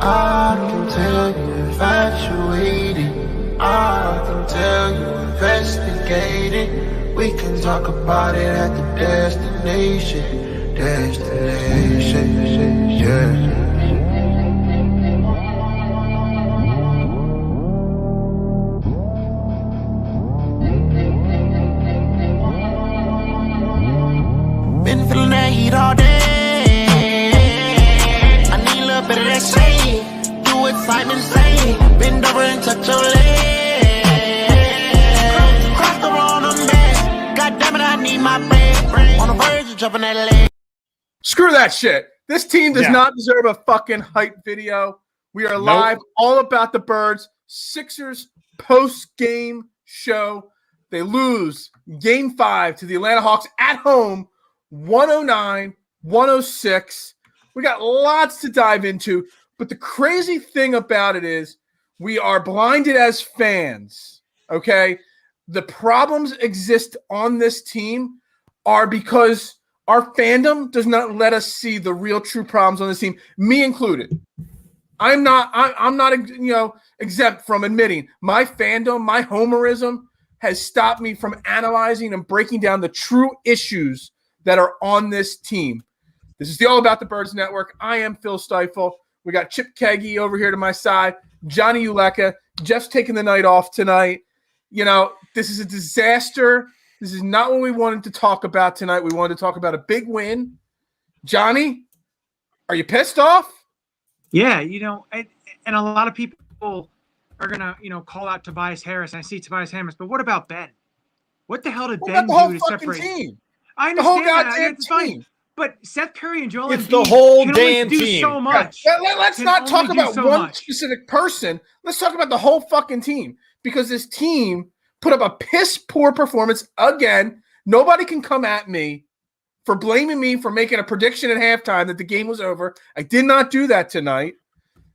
I can tell you infatuated. I can tell you investigated. We can talk about it at the destination. Destination, yeah. Been feeling that heat all day. I need a little bit of that shade. Do what Simon say. Bend over and touch your leg. Cross the road on bed. God damn it, I need my bread. On the verge of jumping that leg. Screw that shit. This team does not deserve a fucking hype video. We are live, all about the Birds. Sixers post-game show. They lose Game 5 to the Atlanta Hawks at home, 109-106. We got lots to dive into, but the crazy thing about it is we are blinded as fans, okay? The problems exist on this team are because our fandom does not let us see the real true problems on this team, me included. I'm not exempt from admitting my fandom, my homerism has stopped me from analyzing and breaking down the true issues that are on this team. This is the All About the Birds Network. I am Phil Stiefel. We got Chip Keggy over here to my side, Johnny Uleka. Jeff's taking the night off tonight. You know, this is a disaster. This is not what we wanted to talk about tonight. We wanted to talk about a big win. Johnny, are you pissed off? Yeah, and a lot of people are going to, call out Tobias Harris. And I see Tobias Harris, but what about Ben? What the hell did Ben do to separate? Team? I understand the whole goddamn it's team. Fine. But Seth Curry and Joel Embiid the whole can damn only do team. so much. Yeah. Let's not talk about one specific person. Let's talk about the whole fucking team, because this team put up a piss-poor performance again. Nobody can come at me for blaming me for making a prediction at halftime that the game was over. I did not do that tonight.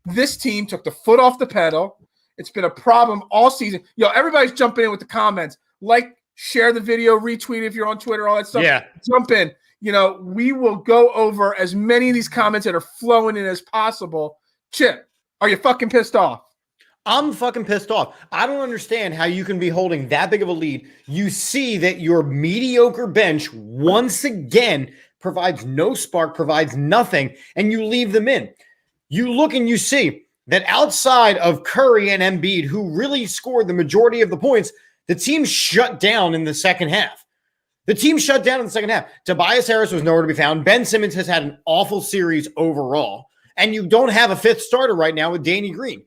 This team took the foot off the pedal. It's been a problem all season. Everybody's jumping in with the comments. Like, share the video, retweet if you're on Twitter, all that stuff. Yeah. Jump in. We will go over as many of these comments that are flowing in as possible. Chip, are you fucking pissed off? I'm fucking pissed off. I don't understand how you can be holding that big of a lead. You see that your mediocre bench once again provides no spark, provides nothing, and you leave them in. You look and you see that outside of Curry and Embiid, who really scored the majority of the points, the team shut down in the second half. Tobias Harris was nowhere to be found. Ben Simmons has had an awful series overall, and you don't have a fifth starter right now with Danny Green.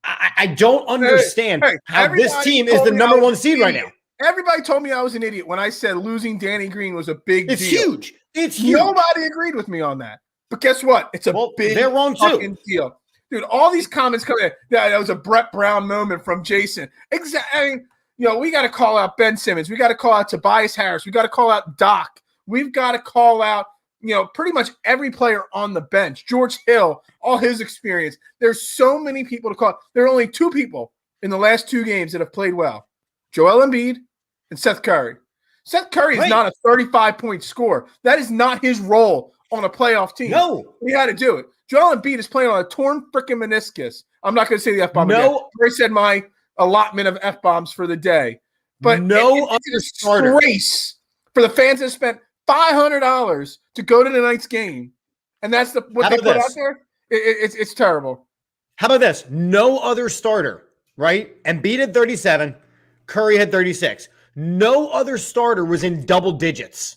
I don't understand how this team is the number one seed right now. Everybody told me I was an idiot when I said losing Danny Green was a big deal. Huge. It's huge. Nobody agreed with me on that. But guess what? It's a big they're wrong fucking deal. Dude, all these comments coming in. Yeah, that was a Brett Brown moment from Jason. Exactly. I mean, we got to call out Ben Simmons. We got to call out Tobias Harris. We got to call out Doc. We've got to call out, pretty much every player on the bench. George Hill, all his experience. There's so many people to call. There are only two people in the last two games that have played well. Joel Embiid and Seth Curry. Seth Curry is not a 35-point scorer. That is not his role on a playoff team. No. We had to do it. Joel Embiid is playing on a torn freaking meniscus. I'm not going to say the F-bomb again. I said my allotment of F-bombs for the day. But it's a disgrace for the fans that spent $500 to go to tonight's game. And that's what they put out there. It's terrible. How about this? No other starter, right? Embiid had 37. Curry had 36. No other starter was in double digits.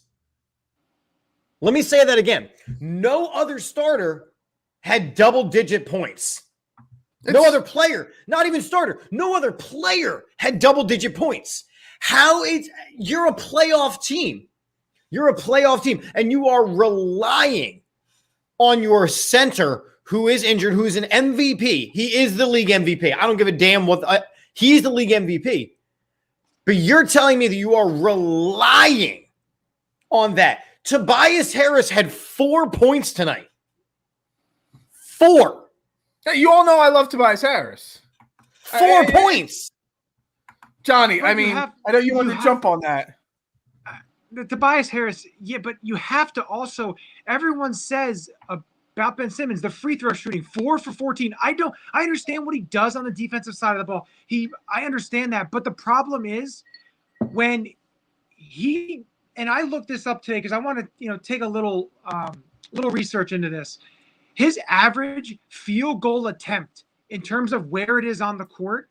Let me say that again. No other starter had double-digit points. No other player, not even starter, no other player had double-digit points. You're a playoff team. You're a playoff team, and you are relying on your center who is injured, who is an MVP. He is the league MVP. I don't give a damn he's the league MVP. But you're telling me that you are relying on that. Tobias Harris had 4 points tonight. 4. Hey, you all know I love Tobias Harris. 4 points. Johnny, I know you wanted to jump on that. The Tobias Harris, but you have to also, everyone says about Ben Simmons, the free throw shooting, 4 for 14. I understand what he does on the defensive side of the ball. I understand that, but the problem is when and I looked this up today because I want to, take a little research into this. His average field goal attempt in terms of where it is on the court,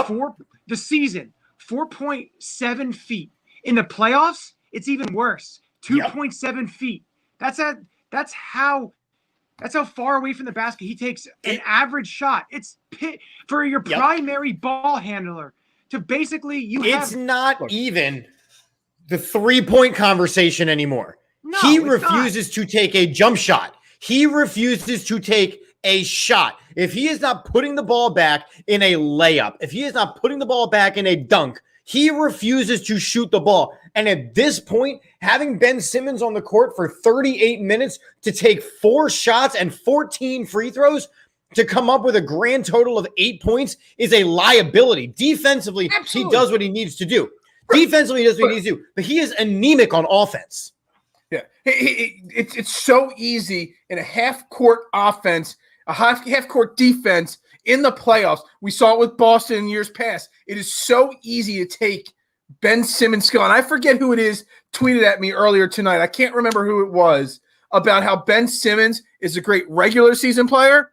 for the season, 4.7 feet. In the playoffs, it's even worse, 2.7 feet. That's how far away from the basket he takes an average shot. It's for your primary ball handler to basically It's not even the 3-point conversation anymore. No, he refuses to take a jump shot. He refuses to take a shot. If he is not putting the ball back in a layup, if he is not putting the ball back in a dunk, he refuses to shoot the ball. And at this point, having Ben Simmons on the court for 38 minutes to take 4 shots and 14 free throws to come up with a grand total of 8 points is a liability. Defensively, He does what he needs to do. Defensively, he does what he needs to do. But he is anemic on offense. Yeah, it's so easy in a half-court offense, a half-court defense in the playoffs. We saw it with Boston in years past. It is so easy to take Ben Simmons' skill. And I forget who it is tweeted at me earlier tonight. I can't remember who it was, about how Ben Simmons is a great regular season player,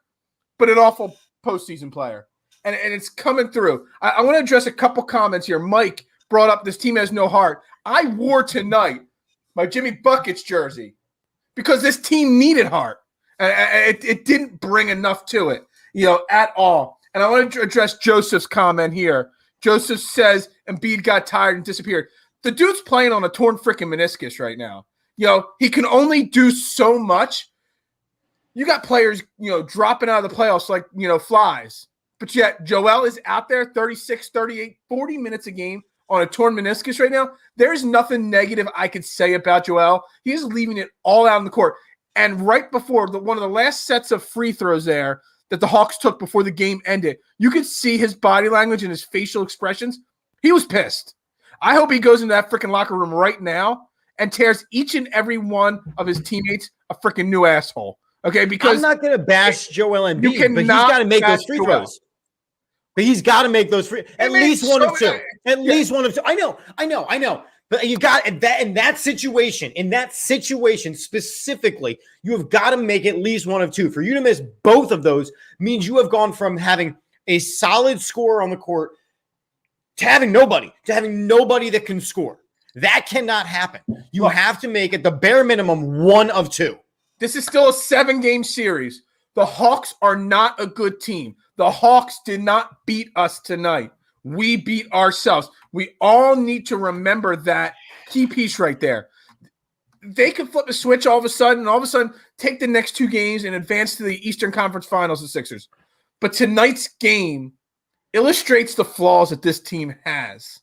but an awful postseason player. And it's coming through. I want to address a couple comments here. Mike brought up this team has no heart. I wore tonight my Jimmy Buckets jersey because this team needed heart. It didn't bring enough to it, at all. And I want to address Joseph's comment here. Joseph says Embiid got tired and disappeared. The dude's playing on a torn freaking meniscus right now. He can only do so much. You got players, dropping out of the playoffs like, flies. But yet Joel is out there 36, 38, 40 minutes a game on a torn meniscus right now. There's nothing negative I could say about Joel. He's leaving it all out on the court. And right before one of the last sets of free throws there that the Hawks took before the game ended, you could see his body language and his facial expressions. He was pissed. I hope he goes into that freaking locker room right now and tears each and every one of his teammates a freaking new asshole. Okay, because I'm not going to bash Joel Embiid, but he's got to make those free throws. But he's got to make those free. At least one of two. At least one of two. I know. But you got that in that situation specifically, you have got to make at least one of two. For you to miss both of those means you have gone from having a solid scorer on the court to having nobody that can score. That cannot happen. You have to make it the bare minimum one of two. This is still a 7-game series. The Hawks are not a good team. The Hawks did not beat us tonight. We beat ourselves. We all need to remember that key piece right there. They could flip a switch all of a sudden take the next 2 games and advance to the Eastern Conference Finals, the Sixers. But tonight's game illustrates the flaws that this team has.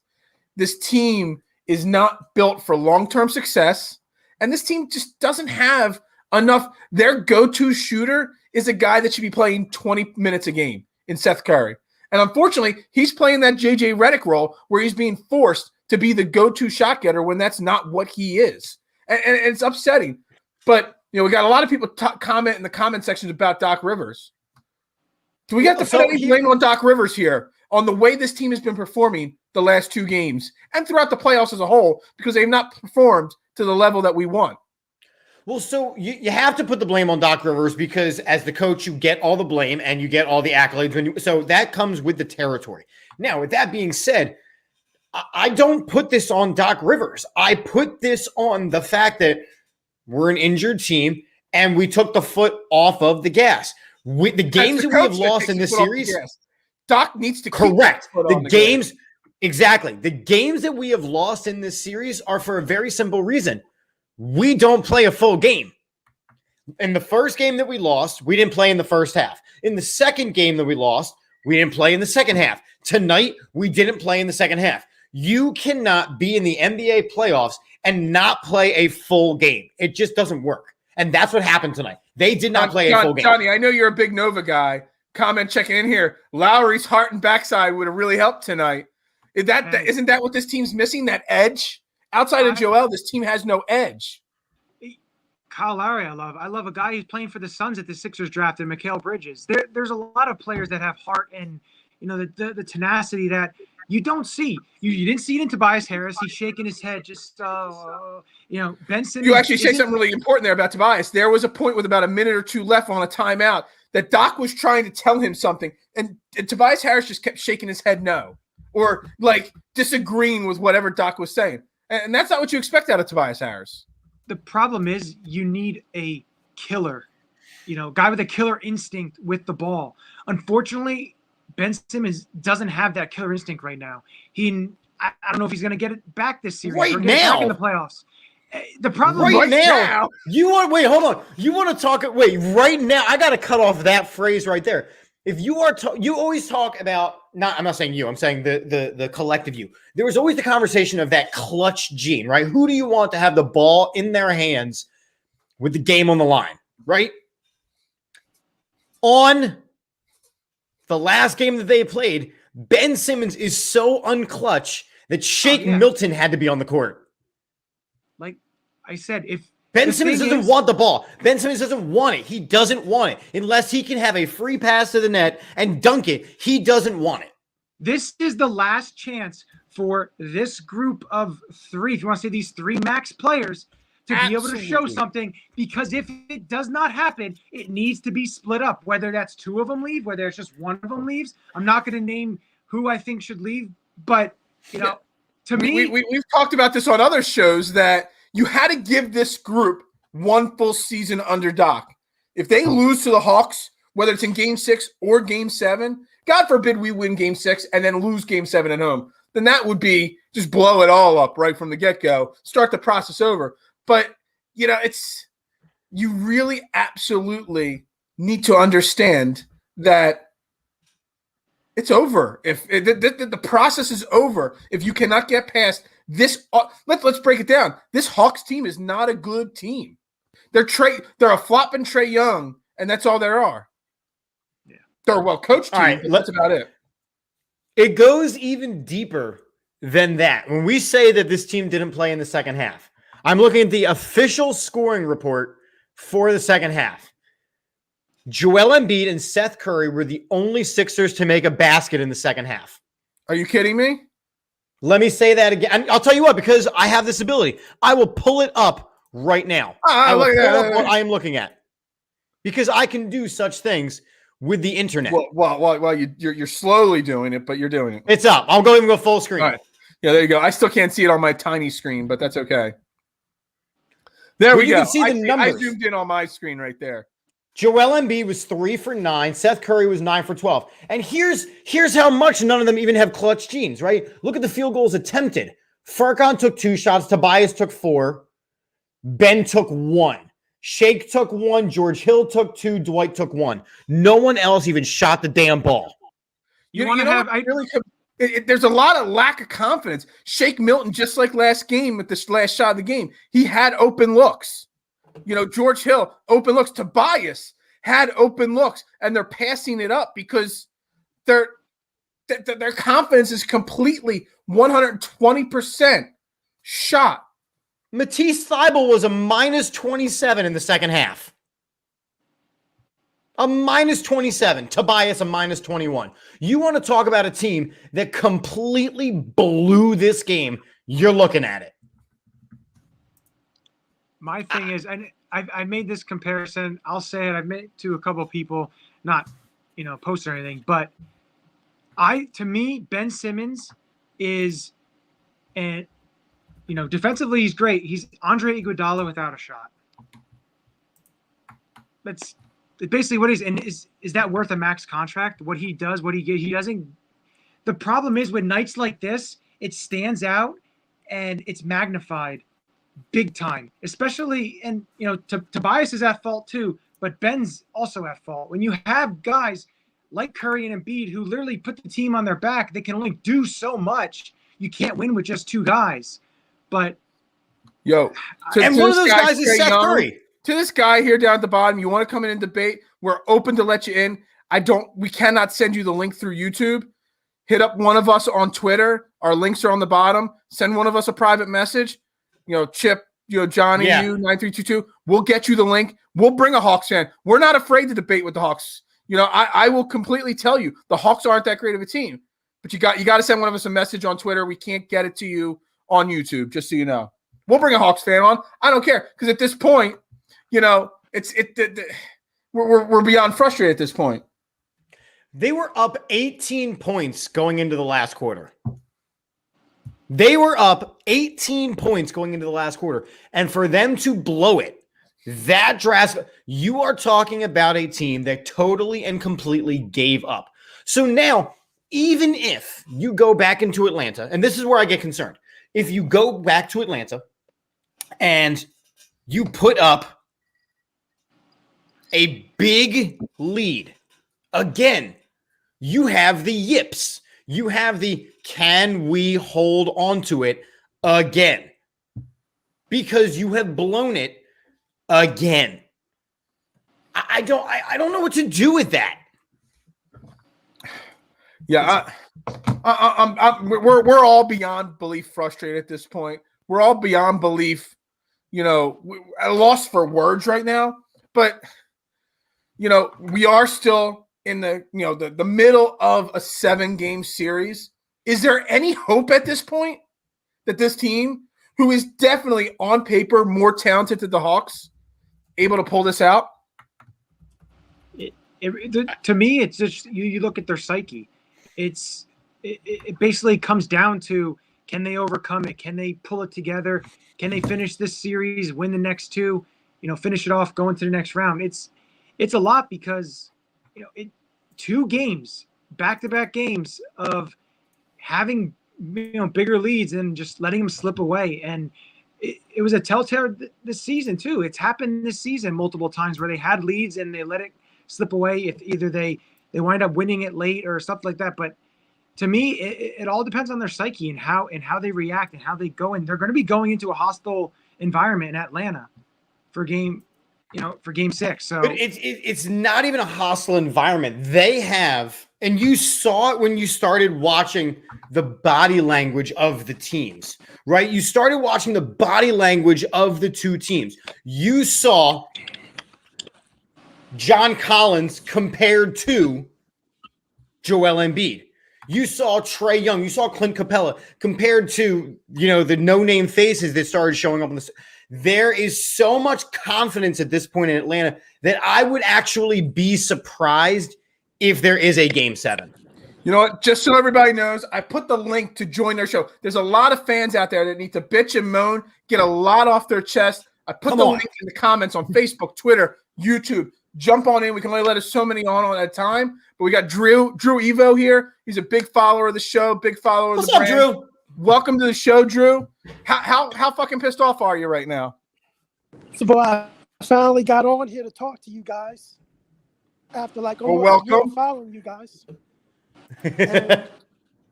This team is not built for long-term success, and this team just doesn't have enough. Their go-to shooter is a guy that should be playing 20 minutes a game in Seth Curry. And unfortunately, he's playing that J.J. Redick role where he's being forced to be the go-to shot getter when that's not what he is. And it's upsetting. But, we got a lot of people comment in the comment sections about Doc Rivers. Do we have to put any blame on Doc Rivers here on the way this team has been performing the last 2 games and throughout the playoffs as a whole because they've not performed to the level that we want? Well, so you have to put the blame on Doc Rivers because as the coach, you get all the blame and you get all the accolades. So that comes with the territory. Now, with that being said, I don't put this on Doc Rivers. I put this on the fact that we're an injured team and we took the foot off of the gas. The games that we have lost in this series, Doc needs to correct the games. Exactly. The games that we have lost in this series are for a very simple reason. We don't play a full game. In the first game that we lost, we didn't play in the first half. In the second game that we lost, we didn't play in the second half. Tonight, we didn't play in the second half. You cannot be in the NBA playoffs and not play a full game. It just doesn't work. And that's what happened tonight. They did not play a full game. Johnny, I know you're a big Nova guy. Comment checking in here. Lowry's heart and backside would have really helped tonight. Isn't that what this team's missing? That edge? Outside of Joel, this team has no edge. Kyle Lowry, I love. I love a guy who's playing for the Suns at the Sixers draft, and Mikal Bridges. There's a lot of players that have heart and the tenacity that you don't see. You didn't see it in Tobias Harris. He's shaking his head. Just Ben Simmons. You actually say something really important there about Tobias. There was a point with about a minute or two left on a timeout that Doc was trying to tell him something, and Tobias Harris just kept shaking his head no, or like disagreeing with whatever Doc was saying. And that's not what you expect out of Tobias Harris. The problem is you need a killer, guy with a killer instinct with the ball. Unfortunately, Ben Simmons doesn't have that killer instinct right now. I don't know if he's going to get it back this series right or get now it back in the playoffs. The problem right now. Hold on. You want to talk? Wait, right now. I got to cut off that phrase right there. If you are, you always talk about. I'm not saying you. I'm saying the collective you. There was always the conversation of that clutch gene, right? Who do you want to have the ball in their hands with the game on the line, right? On the last game that they played, Ben Simmons is so unclutch that Shake Milton had to be on the court. Like I said, if Ben Simmons doesn't want the ball. Ben Simmons doesn't want it. He doesn't want it. Unless he can have a free pass to the net and dunk it, he doesn't want it. This is the last chance for this group of three, if you want to say these three max players, to be able to show something. Because if it does not happen, it needs to be split up. Whether that's two of them leave, whether it's just one of them leaves. I'm not going to name who I think should leave, but to me, we've talked about this on other shows that you had to give this group one full season under Doc. If they lose to the Hawks, whether it's in Game 6 or Game 7, God forbid we win Game 6 and then lose Game 7 at home, then that would be just blow it all up right from the get-go, start the process over. But, you really absolutely need to understand that it's over. If the process is over, if you cannot get past this, let's break it down. This Hawks team is not a good team. They're a flopping Trae Young, and that's all there are. Yeah, they're a well-coached team. Right, that's about it. It goes even deeper than that. When we say that this team didn't play in the second half, I'm looking at the official scoring report for the second half. Joel Embiid and Seth Curry were the only Sixers to make a basket in the second half. Are you kidding me? Let me say that again. I'll tell you what, because I have this ability. I will pull it up right now. I will pull up what I am looking at. Because I can do such things with the internet. Well, you're slowly doing it, but you're doing it. It's up. I'll go full screen. All right. Yeah, there you go. I still can't see it on my tiny screen, but that's okay. There we go. You can see the numbers. I zoomed in on my screen right there. Joel Embiid was 3 for 9. Seth Curry was 9 for 12. And here's how much none of them even have clutch genes, right? Look at the field goals attempted. Furkan took 2 shots. Tobias took 4. Ben took 1. Shake took 1. George Hill took 2. Dwight took 1. No one else even shot the damn ball. There's a lot of lack of confidence. Shake Milton, just like last game at this last shot of the game, he had open looks. George Hill, open looks. Tobias had open looks, and they're passing it up because their confidence is completely 120% shot. Matisse Thybulle was a minus 27 in the second half. A minus 27. Tobias, a minus 21. You want to talk about a team that completely blew this game, you're looking at it. My thing is, and I made this comparison. I'll say it. I've made it to a couple of people, not posts or anything, but to me, Ben Simmons is, and defensively he's great. He's Andre Iguodala without a shot. That's basically what he's. And is that worth a max contract? What he does, what he gets, he doesn't. The problem is with nights like this, it stands out and it's magnified. Big time, especially, and Tobias is at fault too, but Ben's also at fault. When you have guys like Curry and Embiid who literally put the team on their back, they can only do so much. You can't win with just 2 guys. But and one of those guys is Seth Curry. To this guy here down at the bottom, you want to come in and debate? We're open to let you in. We cannot send you the link through YouTube. Hit up one of us on Twitter. Our links are on the bottom. Send one of us a private message. Chip, Johnny, Yeah. you 9322. We'll get you the link. We'll bring a Hawks fan. We're not afraid to debate with the Hawks. I will completely tell you the Hawks aren't that great of a team, but you got to send one of us a message on Twitter. We can't get it to you on YouTube, just so you know. We'll bring a Hawks fan on. I don't care, because at this point, we're beyond frustrated at this point. They were up 18 points going into the last quarter. They were up 18 points going into the last quarter. And for them to blow it that drastic, you are talking about a team that totally and completely gave up. So now, even if you go back into Atlanta, and this is where I get concerned, if you go back to Atlanta and you put up a big lead, again, you have the yips. You have the can we hold on to it again? Because you have blown it again. I don't know what to do with that. Yeah, we're all beyond belief frustrated at this point. We're all beyond belief, at a loss for words right now. But we are still in the middle of a 7-game series. Is there any hope at this point that this team, who is definitely on paper more talented than the Hawks, able to pull this out? To me, it's just you look at their psyche. It basically comes down to, can they overcome it? Can they pull it together? Can they finish this series, win the next two, finish it off, go into the next round? It's a lot, because 2 games, back-to-back games of having bigger leads and just letting them slip away. And it was a telltale this season too. It's happened this season multiple times where they had leads and they let it slip away. If either they wind up winning it late or stuff like that. But to me, it all depends on their psyche and how they react and how they go. And they're going to be going into a hostile environment in Atlanta for game 6. So but it's not even a hostile environment. They have, and you saw it when you started watching the body language of the teams, right? You started watching the body language of the two teams. You saw John Collins compared to Joel Embiid. You saw Trae Young. You saw Clint Capella compared to, the no-name faces that started showing up on this. There is so much confidence at this point in Atlanta that I would actually be surprised if there is a Game 7. You know what? Just so everybody knows, I put the link to join their show. There's a lot of fans out there that need to bitch and moan, get a lot off their chest. I put the link in the comments on Facebook, Twitter, YouTube. Jump on in. We can only let us so many on at a time. But we got Drew Evo here. He's a big follower of the show, big follower of the brand. What's up, Drew? Welcome to the show, Drew. How fucking pissed off are you right now? So I finally got on here to talk to you guys after almost a year of following you guys. And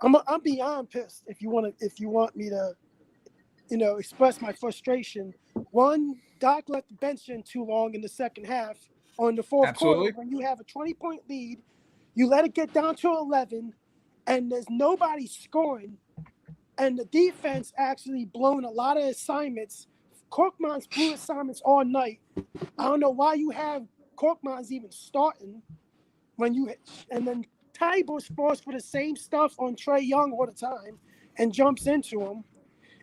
I'm beyond pissed. If you want me to, express my frustration. One, Doc let the bench in too long in the second half. On the fourth quarter, when you have a 20-point lead, you let it get down to 11, and there's nobody scoring. And the defense actually blown a lot of assignments. Korkmaz blew assignments all night. I don't know why you have Korkmaz even starting and then Tybush falls for the same stuff on Trae Young all the time and jumps into him.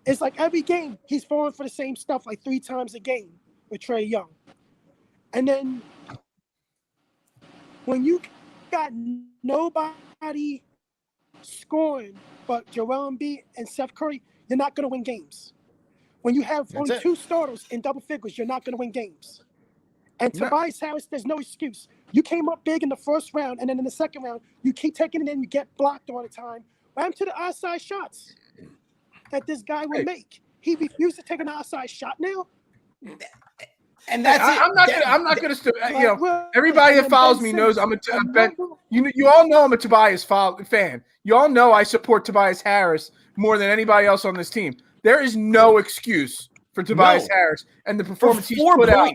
It's like every game he's falling for the same stuff like 3 times a game with Trae Young. And then when you got nobody scoring but Joel Embiid and Steph Curry, you're not going to win games. When you have only 2 starters in double figures, you're not going to win games. And Tobias Harris, there's no excuse. You came up big in the first round, and then in the second round, you keep taking it in, you get blocked all the time. What happened to the outside shots that this guy would make? He refused to take an outside shot now. And that's I'm not going to. Everybody that follows me knows I'm you all know I'm a Tobias fan. You all know I support Tobias Harris more than anybody else on this team. There is no excuse for Tobias Harris and the performance he's put out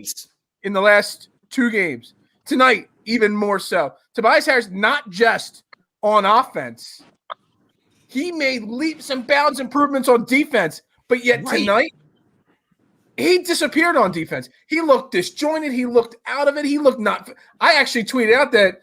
in the last 2 games. Tonight, even more so. Tobias Harris, not just on offense, he made leaps and bounds improvements on defense, but yet tonight, he disappeared on defense. He looked disjointed. He looked out of it. He looked not. I actually tweeted out that,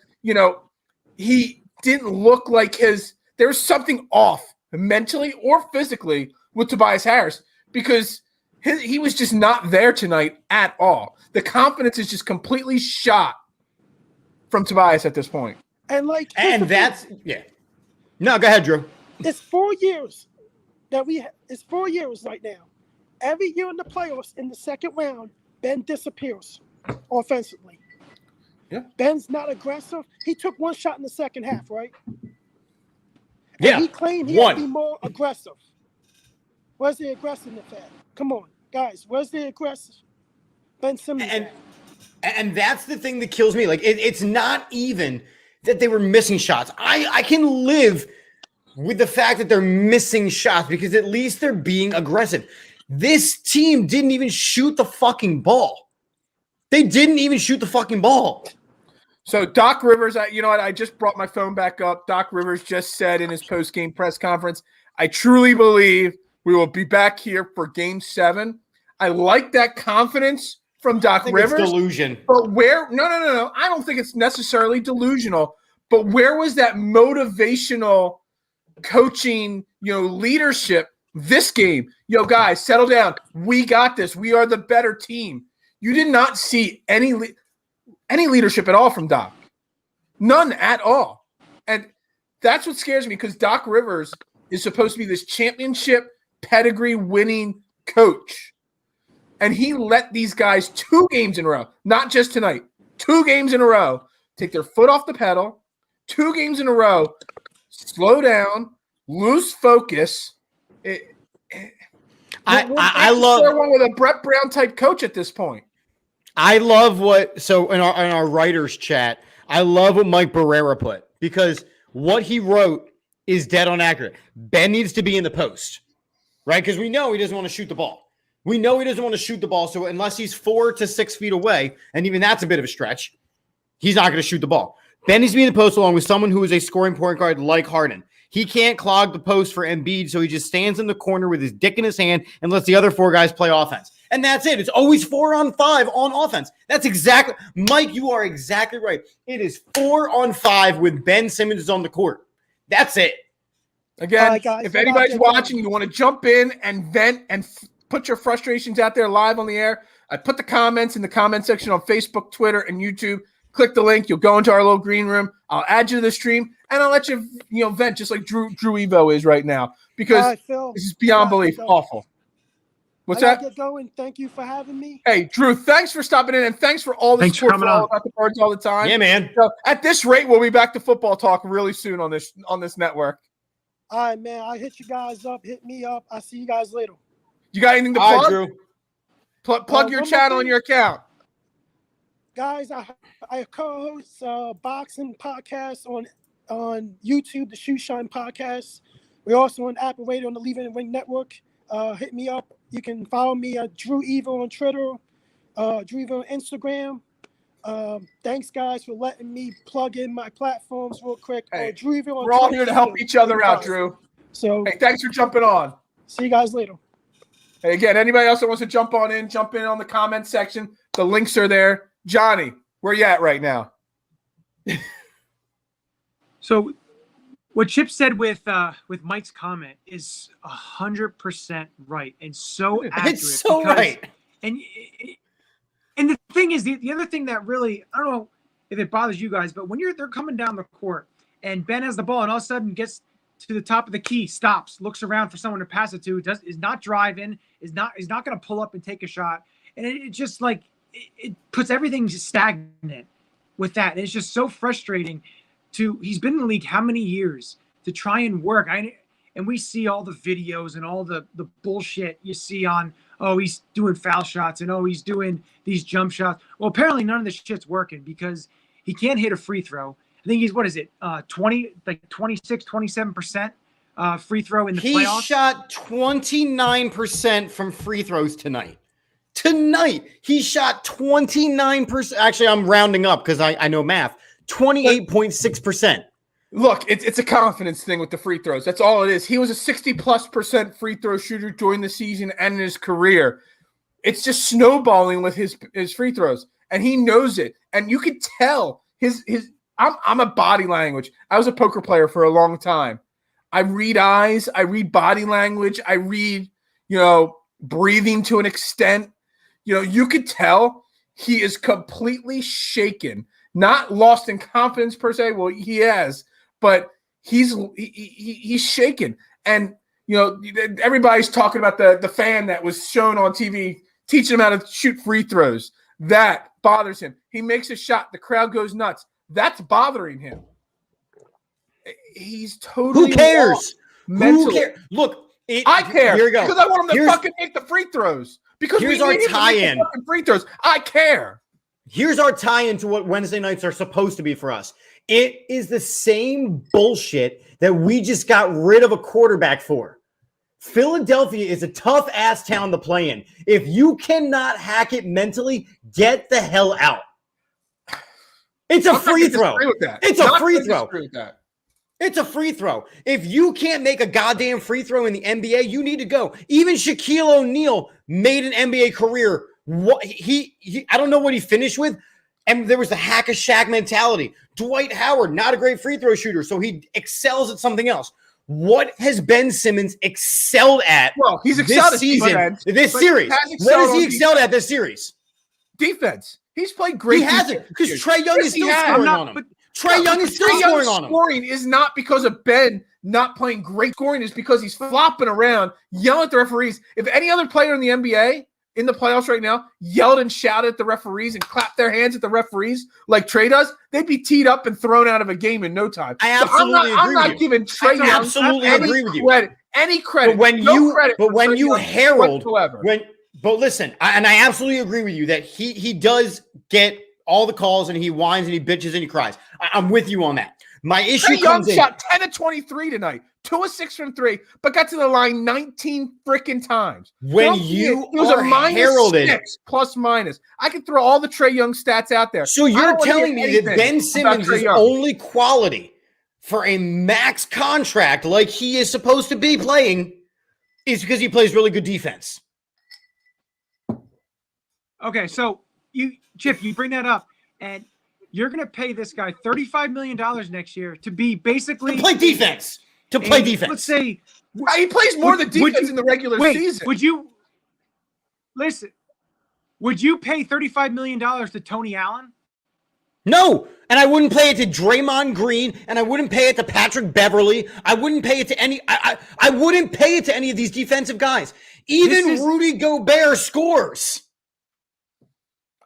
he didn't look like there was something off mentally or physically with Tobias Harris because he was just not there tonight at all. The confidence is just completely shot from Tobias at this point. And that's – yeah. No, go ahead, Drew. It's 4 years it's 4 years right now. Every year in the playoffs, in the second round, Ben disappears offensively. Yeah. Ben's not aggressive. He took one shot in the second half, right? Yeah. And he claimed he had to be more aggressive. Where's the aggressiveness at? Come on, guys. Where's the aggressive Ben Simmons at? And that's the thing that kills me. Like, it's not even that they were missing shots. I can live with the fact that they're missing shots because at least they're being aggressive. This team didn't even shoot the fucking ball. They didn't even shoot the fucking ball. So Doc Rivers, you know what? I just brought my phone back up. Doc Rivers just said in his post-game press conference, I truly believe we will be back here for Game 7. I like that confidence from Doc Rivers. It's delusion. But no. I don't think it's necessarily delusional. But where was that motivational coaching, leadership this game? Yo, guys, settle down. We got this. We are the better team. You did not see any leadership at all from Doc. None at all. And that's what scares me because Doc Rivers is supposed to be this championship pedigree winning coach. And he let these guys 2 games in a row, not just tonight, 2 games in a row, take their foot off the pedal, 2 games in a row, slow down, lose focus. I love one with a Brett Brown type coach at this point. I love in our writers chat, I love what Mike Barrera put because what he wrote is dead on accurate. Ben needs to be in the post, right? Because we know he doesn't want to shoot the ball. So unless he's 4 to 6 feet away, and even that's a bit of a stretch, he's not going to shoot the ball. Ben needs to be in the post along with someone who is a scoring point guard like Harden. He can't clog the post for Embiid, so he just stands in the corner with his dick in his hand and lets the other 4 guys play offense. And that's it. It's always 4-on-5 on offense. That's exactly – Mike, you are exactly right. It is 4-on-5 with Ben Simmons on the court. That's it. Again, guys, if anybody's watching, you want to jump in and vent and put your frustrations out there live on the air, I put the comments in the comment section on Facebook, Twitter, and YouTube. Click the link. You'll go into our little green room. I'll add you to the stream, and I'll let you, vent just like Drew Evo is right now because this is beyond belief. Awful. What's that? Get going. Thank you for having me. Hey, Drew, thanks for stopping in, and thanks for all the support for all about the Birds all the time. Yeah, man. So at this rate, we'll be back to football talk really soon on this network. All right, man. I'll hit you guys up. Hit me up. I'll see you guys later. You got anything to plug? Right, Drew. Plug your channel and your account. Guys, I co-host boxing podcasts on YouTube, the Shoe Shine Podcast. We're also on Apple Radio on the Leave It in Ring Network. Hit me up. You can follow me at Drew Evo on Twitter, Drew Evo on Instagram. Thanks, guys, for letting me plug in my platforms real quick. Hey, Drew Evo on we're all Twitter, here to help each other out, Drew. So, hey, thanks for jumping on. See you guys later. Hey, again, anybody else that wants to jump in on the comment section. The links are there. Johnny, where you at right now? So what Chip said with Mike's comment is 100% right and so accurate. It's so right. And the thing is, the other thing that really, I don't know if it bothers you guys, but when they're coming down the court and Ben has the ball and all of a sudden gets to the top of the key, stops, looks around for someone to pass it to, is not driving, is not going to pull up and take a shot, and it just like it puts everything just stagnant with that. And it's just so frustrating. He's been in the league how many years to try and work. And we see all the videos and all the bullshit you see on, oh, he's doing foul shots and, oh, he's doing these jump shots. Well, apparently none of this shit's working because he can't hit a free throw. I think he's, 26, 27% free throw in the playoffs. He shot 29% from free throws tonight. He shot 29%. Actually, I'm rounding up because I know math. 28.6%. Look, it's a confidence thing with the free throws. That's all it is. He was a 60+% free throw shooter during the season and in his career. it's just snowballing with his free throws, and he knows it. And you could tell his. I'm a body language. I was a poker player for a long time. I read eyes. I read body language. I read, breathing to an extent. You could tell he is completely shaken, not lost in confidence per se. Well, he has, but he's shaken. And, everybody's talking about the fan that was shown on TV teaching him how to shoot free throws. That bothers him. He makes a shot. The crowd goes nuts. That's bothering him. He's totally. Who cares? Mentally. Who cares? Look, I care. Here we go. Because I want him to fucking make the free throws. Because here's we our need him to make tie-in. the fucking free throws. I care. Here's our tie-in to what Wednesday nights are supposed to be for us. It is the same bullshit that we just got rid of a quarterback for. Philadelphia is a tough-ass town to play in. If you cannot hack it mentally, get the hell out. It's a free throw. It's a free throw. It's a free throw. If you can't make a goddamn free throw in the NBA, you need to go. Even Shaquille O'Neal made an NBA career. What I don't know what he finished with. And there was the hack a Shaq mentality. Dwight Howard, not a great free throw shooter, so he excels at something else. What has Ben Simmons excelled at? Well, he's excelled this season, this series. What has he excelled at this series? Defense. He's played great. He hasn't, because Trae Young is still scoring on him. Trae Young is still scoring on him. Scoring is not because of Ben not playing great scoring. Is because he's flopping around, yelling at the referees. If any other player in the NBA in the playoffs right now yelled and shouted at the referees and clapped their hands at the referees like Trae does, they'd be teed up and thrown out of a game in no time. I absolutely agree with you. I'm not giving Trae Young absolutely agree with you. Any credit. But when you herald, but listen, I absolutely agree with you that he does get all the calls and he whines and he bitches and he cries. I'm with you on that. My issue Trae Young shot 10 of 23 tonight, 2 of 6 from 3, but got to the line 19 freaking times. When you it was are a minus heralded 6 plus minus. I can throw all the Trae Young stats out there. So you're telling me that Ben Simmons' only quality for a max contract like he is supposed to be playing is because he plays really good defense. Okay, so Chip, you bring that up, and you're going to pay this guy $35 million next year to be basically to play defense. Let's say he plays more than defense in the regular season. Would you pay $35 million to Tony Allen? No, and I wouldn't pay it to Draymond Green, and I wouldn't pay it to Patrick Beverly. I wouldn't pay it to any. I wouldn't pay it to any of these defensive guys. Even Rudy Gobert scores.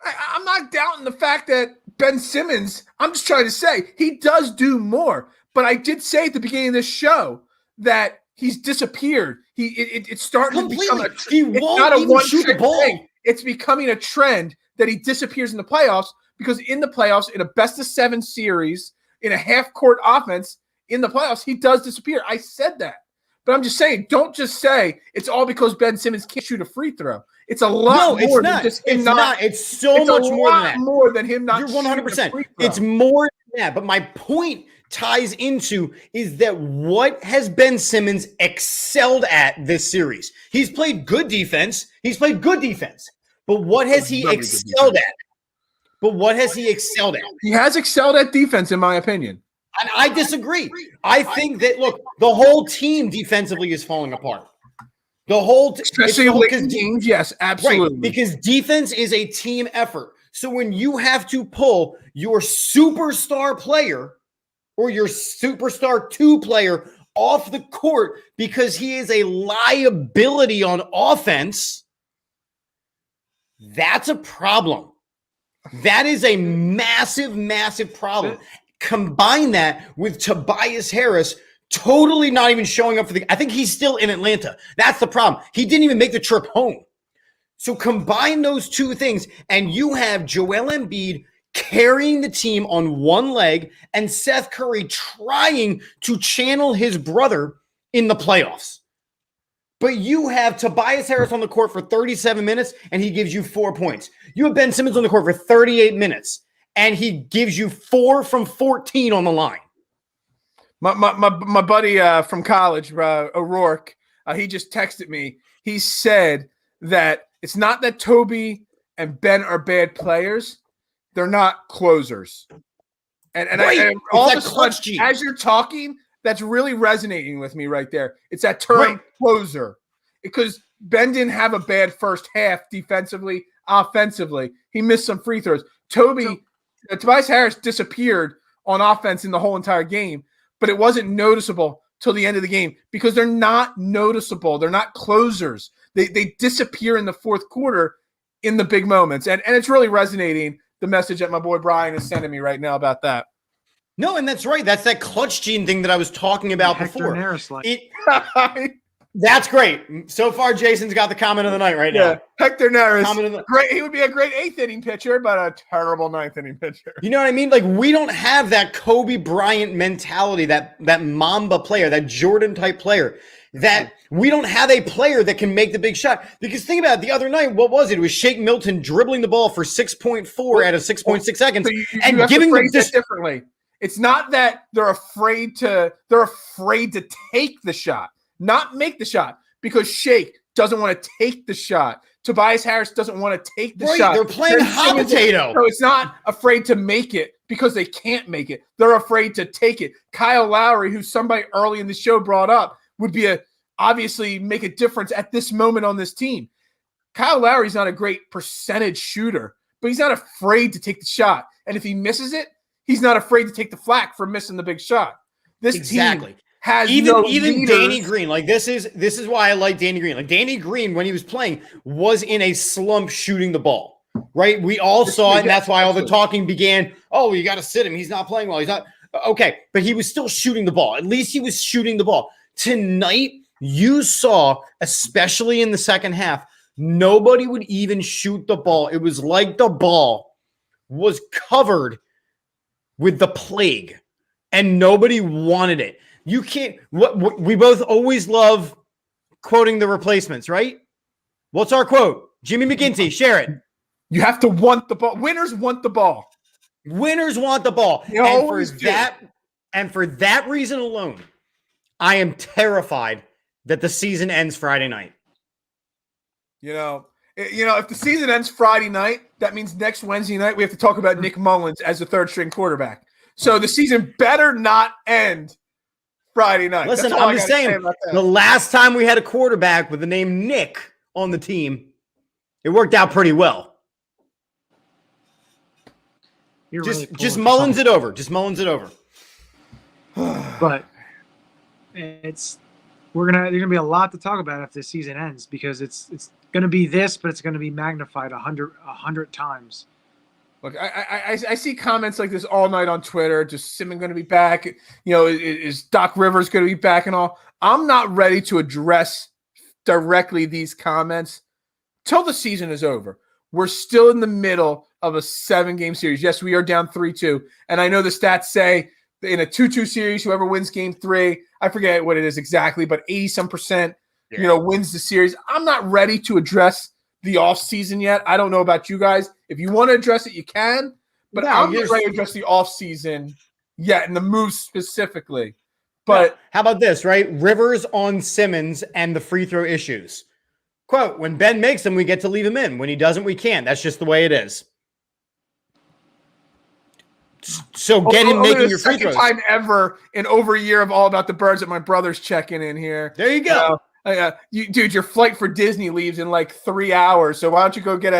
I'm not doubting the fact that Ben Simmons, I'm just trying to say, he does do more. But I did say at the beginning of this show that he's disappeared. It's starting to become he won't even shoot the ball. Thing. It's becoming a trend that he disappears in the playoffs because in the playoffs, in a best-of-7 series, in a half-court offense, in the playoffs, he does disappear. I said that. But I'm just saying, don't just say it's all because Ben Simmons can't shoot a free throw. It's a lot more than just him not. It's so much more than that. More than him not. You're 100%. It's more than that. But my point ties into is that what has Ben Simmons excelled at this series? He's played good defense. But what has he excelled at? He has excelled at defense, in my opinion. And I disagree. I think that, look, the whole team defensively is falling apart. The whole especially late games, yes, absolutely. Right, because defense is a team effort. So when you have to pull your superstar player or your superstar 2 player off the court because he is a liability on offense, that's a problem. That is a massive, massive problem. Combine that with Tobias Harris totally not even showing up for I think he's still in Atlanta. That's the problem. He didn't even make the trip home. So combine those two things, and you have Joel Embiid carrying the team on one leg and Seth Curry trying to channel his brother in the playoffs. But you have Tobias Harris on the court for 37 minutes, and he gives you 4 points. You have Ben Simmons on the court for 38 minutes, and he gives you 4 from 14 on the line. My buddy from college, O'Rourke, he just texted me. He said that It's not that Toby and Ben are bad players. They're not closers. And all of a sudden, as you're talking, that's really resonating with me right there. It's that term closer. Because Ben didn't have a bad first half defensively, offensively. He missed some free throws. Tobias Harris disappeared on offense in the whole entire game, but it wasn't noticeable till the end of the game because they're not noticeable. They're not closers. They disappear in the fourth quarter in the big moments. And it's really resonating, the message that my boy Brian is sending me right now about that. No, and that's right. That's that clutch gene thing that I was talking about before. That's great. So far, Jason's got the comment of the night right now. Hector Neris. Great. He would be a great 8th inning pitcher, but a terrible 9th inning pitcher. You know what I mean? Like, we don't have that Kobe Bryant mentality, that Mamba player, that Jordan type player. That we don't have a player that can make the big shot. Because think about it, the other night, what was it? It was Shake Milton dribbling the ball for 6.4 out of 6.6 seconds and giving them this differently. It's not that they're afraid to take the shot, not make the shot, because Shake doesn't want to take the shot. Tobias Harris doesn't want to take the shot. They're playing hot potato. So it's not afraid to make it because they can't make it. They're afraid to take it. Kyle Lowry, who somebody early in the show brought up, would be obviously make a difference at this moment on this team. Kyle Lowry's not a great percentage shooter, but he's not afraid to take the shot. And if he misses it, he's not afraid to take the flak for missing the big shot. This team has even Danny Green. Like this is why I like Danny Green. Like Danny Green, when he was playing, was in a slump shooting the ball. Right? We all saw it, and that's why all the talking began. Oh, you got to sit him. He's not playing well. He's not okay, but he was still shooting the ball. At least he was shooting the ball. Tonight, you saw, especially in the second half, nobody would even shoot the ball. It was like the ball was covered with the plague, and nobody wanted it. You can't. We both always love quoting the replacements, right? What's our quote? Jimmy McGinty, share it. You have to want the ball. Winners want the ball. Winners want the ball. And for that reason alone, I am terrified that the season ends Friday night. You know, if the season ends Friday night, that means next Wednesday night we have to talk about Nick Mullins as the third string quarterback. So the season better not end Friday night. Listen, I'm just saying, the last time we had a quarterback with the name Nick on the team, it worked out pretty well. Just Mullins it over. Just Mullins it over. But there's gonna be a lot to talk about if the season ends because it's gonna be this, but it's gonna be magnified 100 times. Look, I see comments like this all night on Twitter. Just Simmons going to be back. You know, is Doc Rivers going to be back and all? I'm not ready to address directly these comments till the season is over. We're still in the middle of a 7-game series. Yes, we are down 3-2. And I know the stats say in a 2-2 series, whoever wins game 3, I forget what it is exactly, but 80-some%, wins the series. I'm not ready to address the offseason yet. I don't know about you guys. If you want to address it, you can. But I'm not ready to address the offseason yet and the moves specifically. But how about this, right? Rivers on Simmons and the free throw issues. Quote, when Ben makes them, we get to leave him in. When he doesn't, we can't. That's just the way it is. So get him making your free throws. Second time ever in over a year of All About the Birds that my brother's checking in here. There you go. Dude, your flight for Disney leaves in like 3 hours. So why don't you go get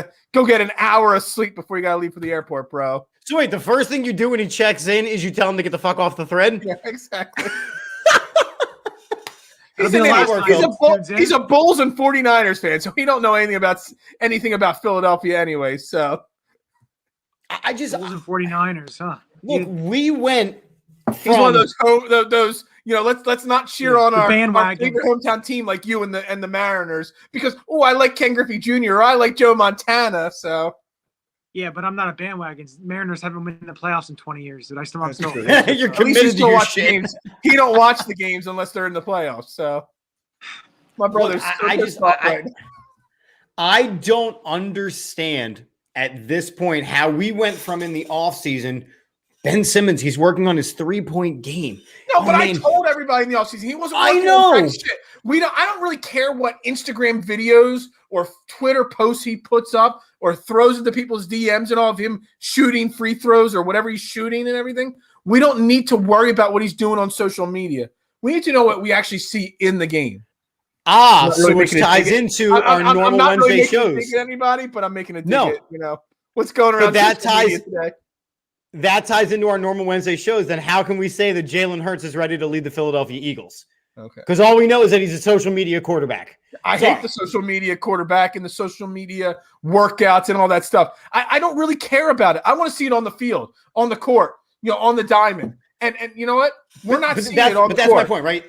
an hour of sleep before you gotta leave for the airport, bro? So wait, the first thing you do when he checks in is you tell him to get the fuck off the thread? Yeah, exactly. He's a Bulls and 49ers fan, so he don't know anything about Philadelphia anyway. So Bulls and 49ers, huh? Look, we went from he's one of those. Let's not cheer on our favorite hometown team like you and the Mariners because I like Ken Griffey Jr. or I like Joe Montana. So yeah, but I'm not a bandwagon. Mariners haven't been in the playoffs in 20 years. Did I still have still? You're committed to your shit. Games. He don't watch the games unless they're in the playoffs. So my brother's. I don't understand at this point how we went from in the offseason Ben Simmons, he's working on his 3-point game. No, but I told everybody in the offseason he wasn't working on that shit. I don't really care what Instagram videos or Twitter posts he puts up or throws into people's DMs and all of him shooting free throws or whatever he's shooting and everything. We don't need to worry about what he's doing on social media. We need to know what we actually see in the game. So which ties into our normal Wednesday shows. Anybody, but I'm making a dig what's going around today. That ties into our normal Wednesday shows. Then how can we say that Jalen Hurts is ready to lead the Philadelphia Eagles? Okay. Because all we know is that he's a social media quarterback. I hate the social media quarterback and the social media workouts and all that stuff. I don't really care about it. I want to see it on the field, on the court, on the diamond. And you know what? We're not seeing it on the court. That's my point, right?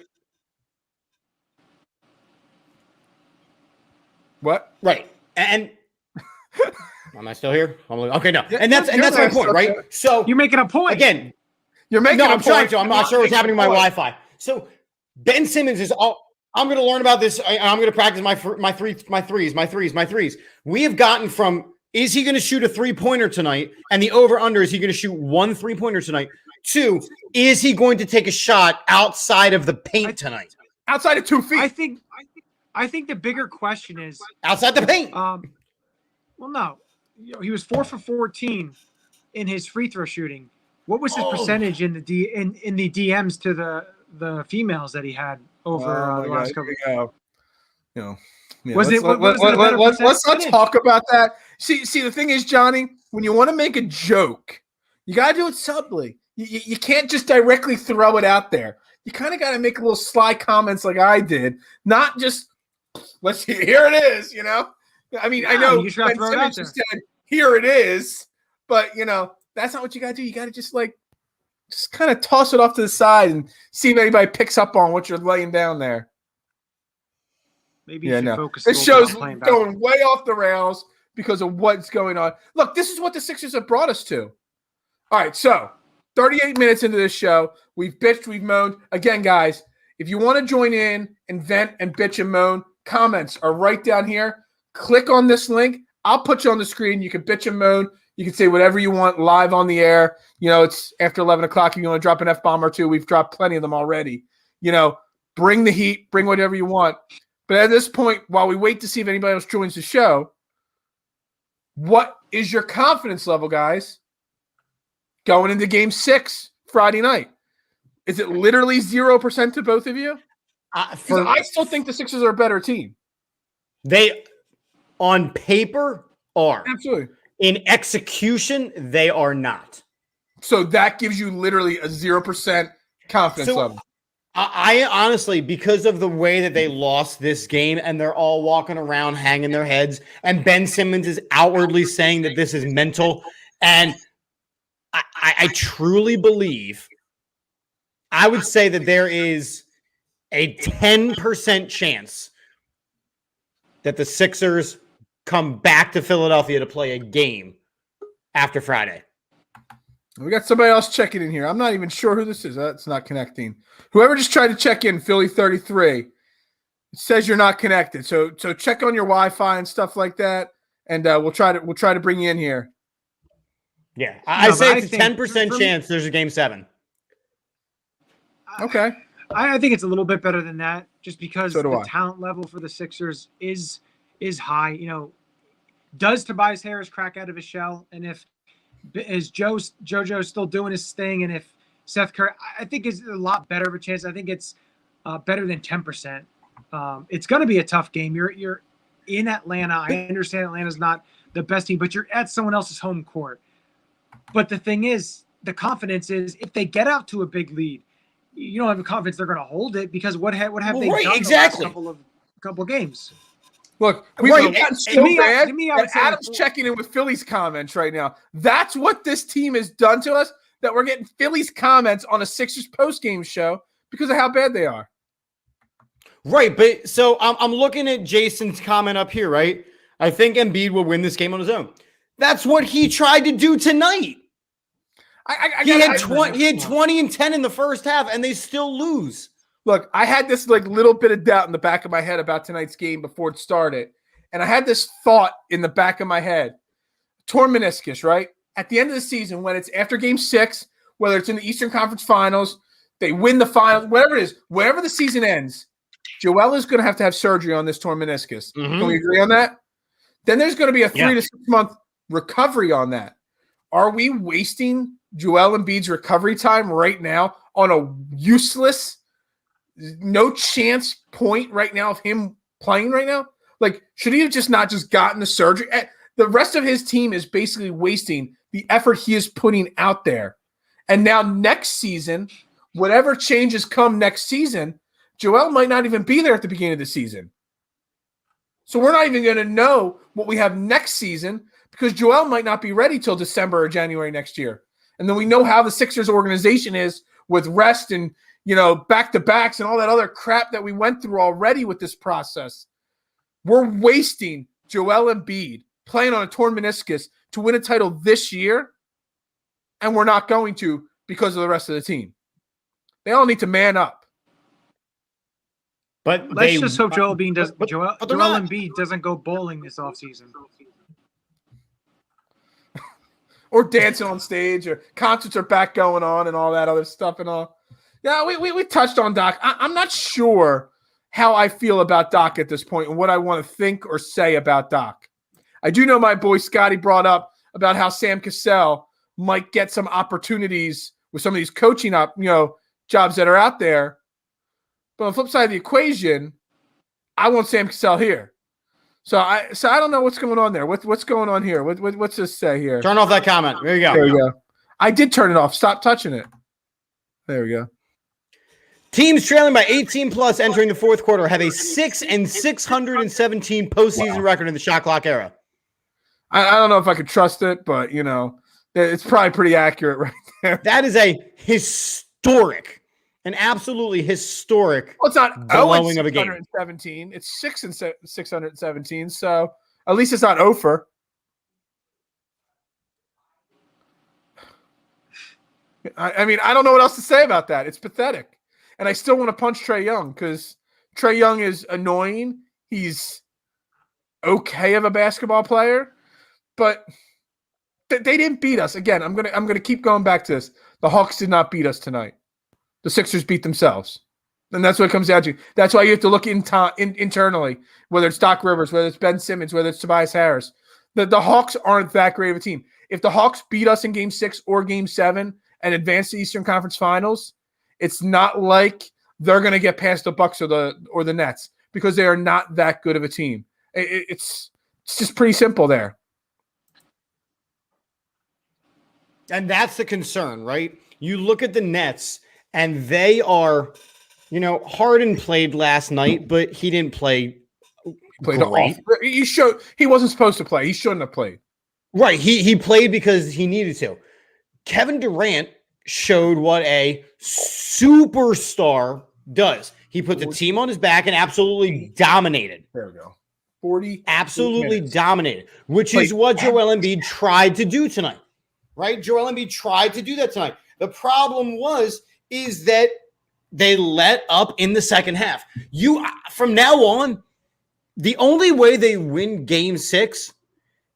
What? Right. And am I still here? Okay, no. And that's my point, right? So you're making a point. Again, you're making a point. I'm trying to. I'm not sure what's happening to my Wi-Fi. So Ben Simmons is all. I'm going to learn about this. I'm going to practice my threes. We have gotten from, is he going to shoot a 3-pointer tonight? And the over-under, is he going to shoot 1 3-pointer tonight? 2, is he going to take a shot outside of the paint tonight? Outside of 2 feet. I think the bigger question is outside the paint. Well, no, he was 4 for 14 in his free throw shooting. What was his percentage in the DMs to the females that he had over the last couple of years? Let's not talk about that. See, the thing is, Johnny, when you want to make a joke, you got to do it subtly. You can't just directly throw it out there. You kind of got to make a little sly comments like I did, not just let's see. Here it is. I mean, I know Ben Simmons just said here it is, but that's not what you got to do. You got to just kind of toss it off to the side and see if anybody picks up on what you're laying down there. Maybe you should focus. This show's going way off the rails because of what's going on. Look, this is what the Sixers have brought us to. All right, so 38 minutes into this show, we've bitched, we've moaned. Again, guys, if you want to join in and vent and bitch and moan, comments are right down here. Click on this link. I'll put you on the screen. You can bitch and moan. You can say whatever you want live on the air. It's after 11 o'clock. If you want to drop an F-bomb or two, we've dropped plenty of them already. Bring the heat. Bring whatever you want. But at this point, while we wait to see if anybody else joins the show, what is your confidence level, guys, going into Game 6 Friday night? Is it literally 0% to both of you? I still think the Sixers are a better team. They, on paper, are. Absolutely. In execution, they are not. So that gives you literally a 0% confidence level. I honestly, because of the way that they lost this game and they're all walking around hanging their heads, and Ben Simmons is outwardly saying that this is mental, and I truly believe, I would say that there is a 10% chance that the Sixers come back to Philadelphia to play a game after Friday. We got somebody else checking in here. I'm not even sure who this is. That's not connecting. Whoever just tried to check in, Philly 33, it says you're not connected. So check on your Wi-Fi and stuff like that, and we'll try to bring you in here. Yeah, I say it's a 10% chance there's a Game 7. Okay. I think it's a little bit better than that, just because the talent level for the Sixers is high. Does Tobias Harris crack out of his shell? And if JoJo still doing his thing, and if Seth Curry, I think is a lot better of a chance. I think it's better than 10%. It's going to be a tough game. You're in Atlanta. I understand Atlanta's not the best team, but you're at someone else's home court. But the thing is, the confidence is if they get out to a big lead, you don't have the confidence they're going to hold it, because what have they done exactly. the last couple of games? Look, we've gotten so bad that Adam's checking in with Philly's comments right now. That's what this team has done to us, that we're getting Philly's comments on a Sixers postgame show because of how bad they are. Right, but so I'm looking at Jason's comment up here, right? I think Embiid will win this game on his own. That's what he tried to do tonight. He had 20 and 10 in the first half, and they still lose. Look, I had this little bit of doubt in the back of my head about tonight's game before it started. And I had this thought in the back of my head. Torn meniscus, right? At the end of the season, when it's after Game 6, whether it's in the Eastern Conference Finals, they win the finals, whatever it is, wherever the season ends, Joel is going to have surgery on this torn meniscus. Can we agree on that? Then there's going to be a 3 to 6 month recovery on that. Are we wasting Joel Embiid's recovery time right now on a useless, no chance point right now of him playing right now? Like, should he have just not just gotten the surgery? The rest of his team is basically wasting the effort he is putting out there. And now next season, whatever changes come next season, Joel might not even be there at the beginning of the season. So we're not even going to know what we have next season because Joel might not be ready till December or January next year. And then we know how the Sixers organization is with rest and, back-to-backs and all that other crap that we went through already with this process. We're wasting Joel Embiid playing on a torn meniscus to win a title this year, and we're not going to because of the rest of the team. They all need to man up. But let's just hope Joel Embiid doesn't go bowling this offseason. Or dancing on stage, or concerts are back going on and all that other stuff and all. Yeah, we touched on Doc. I'm not sure how I feel about Doc at this point and what I want to think or say about Doc. I do know my boy Scotty brought up about how Sam Cassell might get some opportunities with some of these coaching jobs that are out there. But on the flip side of the equation, I want Sam Cassell here. So I don't know what's going on there. What's going on here? What's this say here? Turn off that comment. There you go. There we go. I did turn it off. Stop touching it. There we go. Teams trailing by 18 plus entering the fourth quarter have a 6-617 postseason record in the shot clock era. I don't know if I could trust it, but it's probably pretty accurate right there. That is a historic. An absolutely historic. Well, it's not blowing of a game. 617. It's 617. So at least it's not over. I mean, I don't know what else to say about that. It's pathetic, and I still want to punch Trae Young because Trae Young is annoying. He's okay of a basketball player, but they didn't beat us. Again, I'm gonna keep going back to this. The Hawks did not beat us tonight. The Sixers beat themselves. And that's what it comes down to. That's why you have to look internally, whether it's Doc Rivers, whether it's Ben Simmons, whether it's Tobias Harris. The Hawks aren't that great of a team. If the Hawks beat us in Game 6 or Game 7 and advance to the Eastern Conference Finals, it's not like they're going to get past the Bucks or the Nets because they are not that good of a team. It's just pretty simple there. And that's the concern, right? You look at the Nets, and they are, Harden played last night, but he didn't play. Played off. He wasn't supposed to play. He shouldn't have played. Right. He played because he needed to. Kevin Durant showed what a superstar does. He put the team on his back and absolutely dominated. There we go. 40. Absolutely dominated, which is what Joel Embiid tried to do tonight. Right? Joel Embiid tried to do that tonight. The problem is that they let up in the second half. From now on, the only way they win Game 6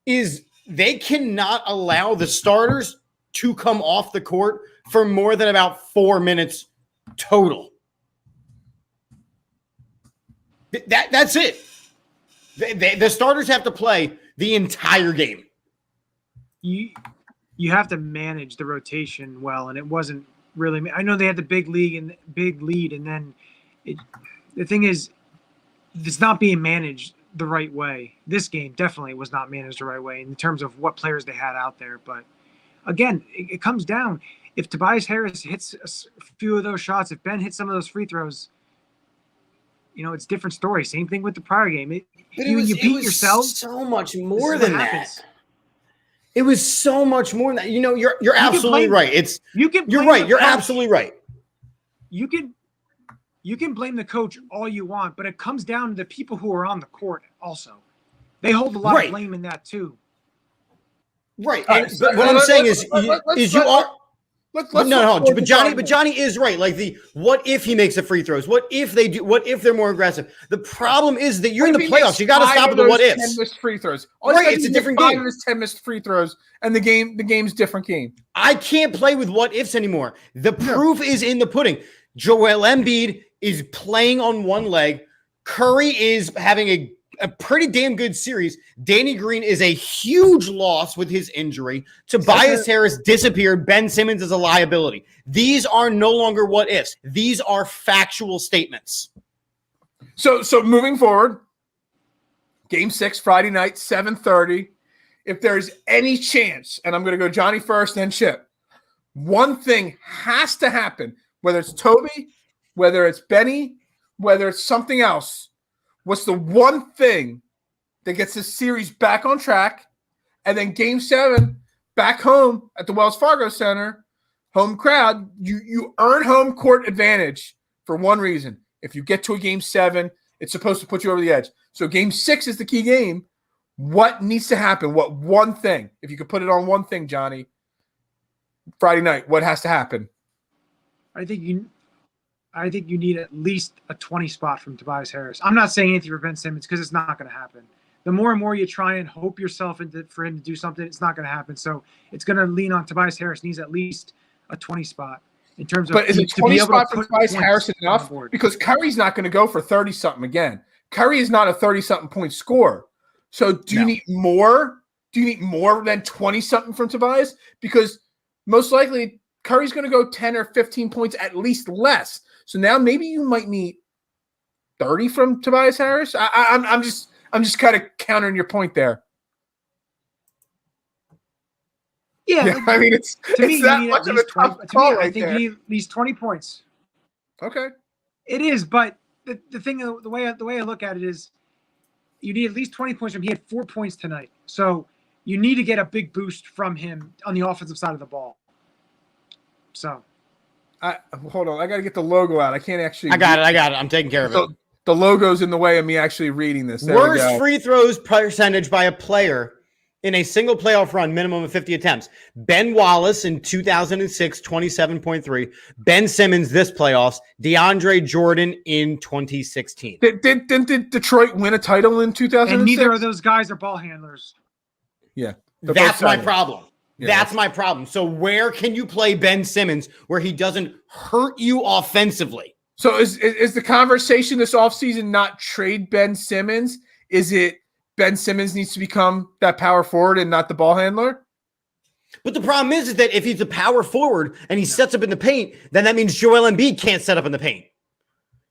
is they cannot allow the starters to come off the court for more than about 4 minutes total. That's it. The starters have to play the entire game. You have to manage the rotation well, and it wasn't really. I know they had the big lead, and then the thing is, it's not being managed the right way. This game definitely was not managed the right way in terms of what players they had out there. But again, it comes down. If Tobias Harris hits a few of those shots, if Ben hits some of those free throws, it's a different story. Same thing with the prior game. You beat yourself. So much more than that. It was so much more than that. You're absolutely right. You're right. You're absolutely right. You can blame the coach all you want, but it comes down to the people who are on the court also. They hold a lot of blame in that too. Right. But what I'm saying is you are. But Johnny is right. Like what if he makes the free throws? What if they do? What if they're more aggressive? The problem is that you're in the playoffs. You got to stop with the what ifs. 10 missed free throws. Right, it's a different game. 10 missed free throws, and the game's different game. I can't play with what ifs anymore. The proof is in the pudding. Joel Embiid is playing on one leg. Curry is having a pretty damn good series. Danny Green is a huge loss with his injury. Tobias Harris disappeared. Ben Simmons is a liability. These are no longer what ifs. These are factual statements. So moving forward, Game 6, Friday night, 7:30. If there's any chance, and I'm going to go Johnny first, then Chip, one thing has to happen, whether it's Toby, whether it's Benny, whether it's something else. What's the one thing that gets this series back on track? And then Game 7, back home at the Wells Fargo Center, home crowd, you earn home court advantage for one reason. If you get to a Game 7, it's supposed to put you over the edge. So Game 6 is the key game. What needs to happen? What one thing? If you could put it on one thing, Johnny, Friday night, what has to happen? I think you need at least a 20 spot from Tobias Harris. I'm not saying anything for Ben Simmons because it's not going to happen. The more and more you try and hope yourself for him to do something, it's not going to happen. So it's going to lean on Tobias Harris needs at least a 20 spot in terms of. But is a 20 spot for Tobias Harris enough? Because Curry's not going to go for 30-something again. Curry is not a 30-something point scorer. So do you need more? Do you need more than 20-something from Tobias? Because most likely Curry's going to go 10 or 15 points at least less. So now maybe you might need 30 from Tobias Harris. I'm just kind of countering your point there. Yeah, I mean it's that much of a tough call right there. I think you need at least 20 points. Okay, it is, but the thing, the way I look at it is, you need at least 20 points from him. He had 4 points tonight, so you need to get a big boost from him on the offensive side of the ball. So. Hold on. I got to get the logo out. I can't actually. I got it. I'm taking care of it. The logo's in the way of me actually reading this. Worst free throws percentage by a player in a single playoff run, minimum of 50 attempts. Ben Wallace in 2006, 27.3. Ben Simmons this playoffs. DeAndre Jordan in 2016. Did Detroit win a title in 2006? And neither of those guys are ball handlers. Yeah. That's my problem. Yeah, that's my problem. So where can you play Ben Simmons where he doesn't hurt you offensively? So is the conversation this offseason not trade Ben Simmons? Is it Ben Simmons needs to become that power forward and not the ball handler? But the problem is that if he's a power forward and he sets up in the paint, then that means Joel Embiid can't set up in the paint.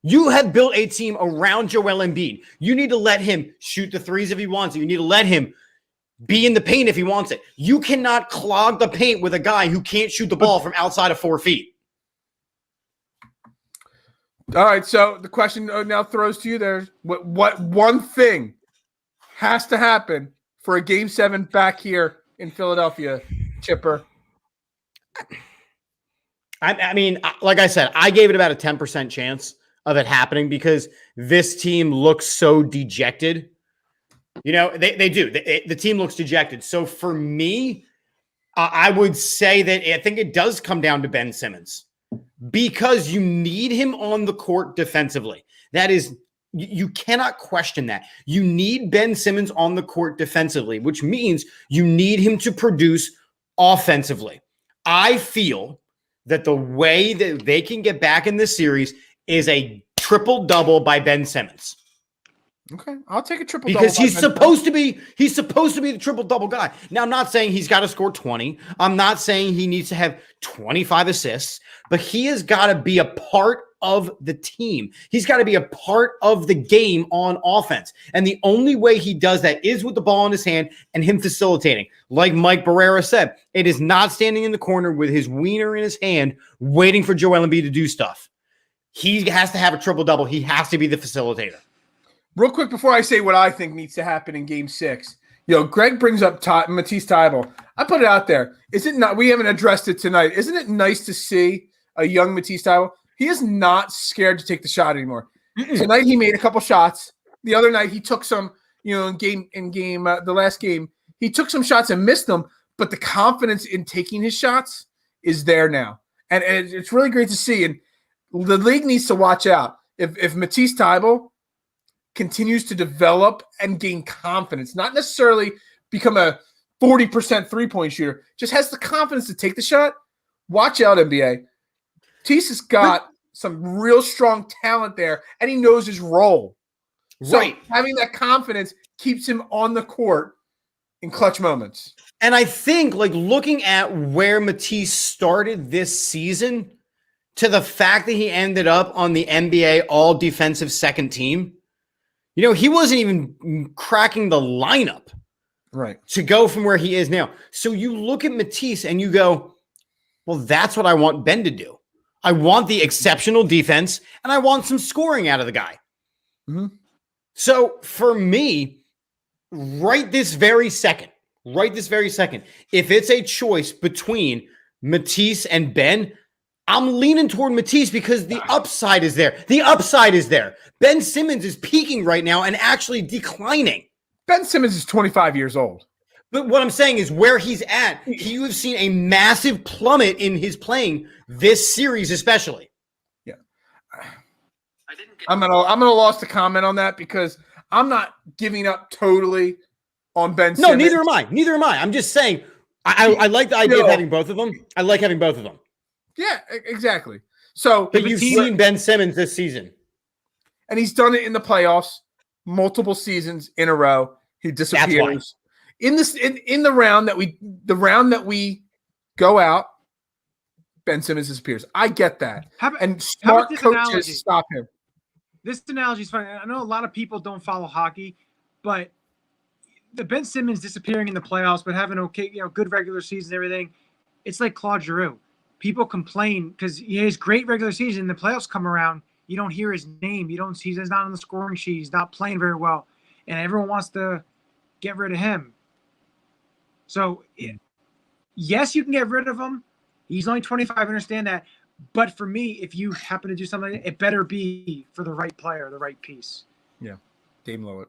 You have built a team around Joel Embiid. You need to let him shoot the threes if he wants it. You need to let him be in the paint if he wants it. You cannot clog the paint with a guy who can't shoot the ball from outside of 4 feet. All right, so the question now throws to you there. What one thing has to happen for a Game 7 back here in Philadelphia, Chipper? I mean, like I said, I gave it about a 10% chance of it happening because this team looks so dejected. You know, they do. The team looks dejected. So for me, I would say that I think it does come down to Ben Simmons because you need him on the court defensively. That is, you cannot question that. You need Ben Simmons on the court defensively, which means you need him to produce offensively. I feel that the way that they can get back in this series is a triple-double by Ben Simmons. Okay, I'll take a triple because he's supposed to be the triple double guy. Now, I'm not saying he's got to score 20. I'm not saying he needs to have 25 assists, but he has got to be a part of the team. He's got to be a part of the game on offense. And the only way he does that is with the ball in his hand and him facilitating. Like Mike Barrera said, it is not standing in the corner with his wiener in his hand waiting for Joel Embiid to do stuff. He has to have a triple double. He has to be the facilitator. Real quick before I say what I think needs to happen in Game 6, Greg brings up Matisse Thybulle. I put it out there. Is it not? We haven't addressed it tonight. Isn't it nice to see a young Matisse Thybulle? He is not scared to take the shot anymore. Tonight he made a couple shots. The other night he took some. The last game he took some shots and missed them. But the confidence in taking his shots is there now. And it's really great to see. And the league needs to watch out. If Matisse Thybulle continues to develop and gain confidence, not necessarily become a 40% three-point shooter, just has the confidence to take the shot, watch out, NBA. Matisse has got some real strong talent there, and he knows his role. So having that confidence keeps him on the court in clutch moments. And I think, like, looking at where Matisse started this season to the fact that he ended up on the NBA all-defensive second team, he wasn't even cracking the lineup to go from where he is now. So you look at Matisse and you go, well, that's what I want Ben to do. I want the exceptional defense, and I want some scoring out of the guy. Mm-hmm. So for me, right this very second, if it's a choice between Matisse and Ben, I'm leaning toward Matisse because the upside is there. Ben Simmons is peaking right now and actually declining. Ben Simmons is 25 years old. But what I'm saying is where he's at, you have seen a massive plummet in his playing this series, especially. Yeah. I'm gonna lost to comment on that because I'm not giving up totally on Ben Simmons. No, neither am I. I'm just saying I like the idea of having both of them. I like having both of them. Yeah, exactly. So, but you've seen Ben Simmons this season. And he's done it in the playoffs multiple seasons in a row. He disappears. In the round that we go out, Ben Simmons disappears. I get that. And smart coaches stop him. This analogy is funny. I know a lot of people don't follow hockey, but the Ben Simmons disappearing in the playoffs, but having good regular season and everything, it's like Claude Giroux. People complain because he has great regular season. The playoffs come around, you don't hear his name. He's not on the scoring sheet. He's not playing very well, and everyone wants to get rid of him. So, yes, you can get rid of him. He's only 25. I understand that. But for me, if you happen to do something, it better be for the right player, the right piece. Yeah, Dame Lillard.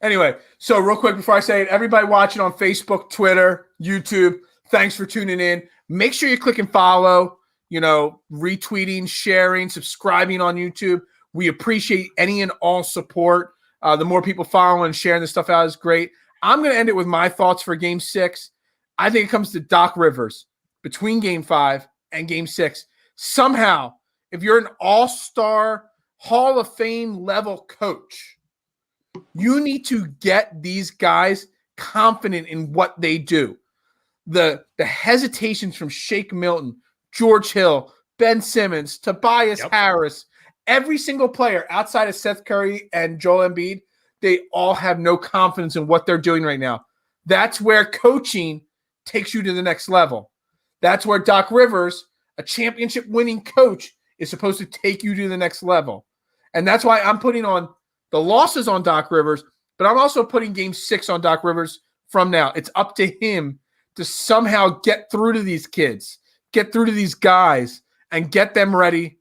Anyway, so real quick before I say it, everybody watching on Facebook, Twitter, YouTube, thanks for tuning in. Make sure you click and follow, retweeting, sharing, subscribing on YouTube. We appreciate any and all support. The more people following and sharing this stuff out is great. I'm going to end it with my thoughts for Game 6. I think it comes to Doc Rivers between Game 5 and Game 6. Somehow, if you're an all-star, Hall of Fame level coach, you need to get these guys confident in what they do. The hesitations from Shake Milton, George Hill, Ben Simmons, Tobias Harris, every single player outside of Seth Curry and Joel Embiid, they all have no confidence in what they're doing right now. That's where coaching takes you to the next level. That's where Doc Rivers, a championship-winning coach, is supposed to take you to the next level. And that's why I'm putting on the losses on Doc Rivers, but I'm also putting Game 6 on Doc Rivers from now. It's up to him to somehow get through to these kids, get through to these guys, and get them ready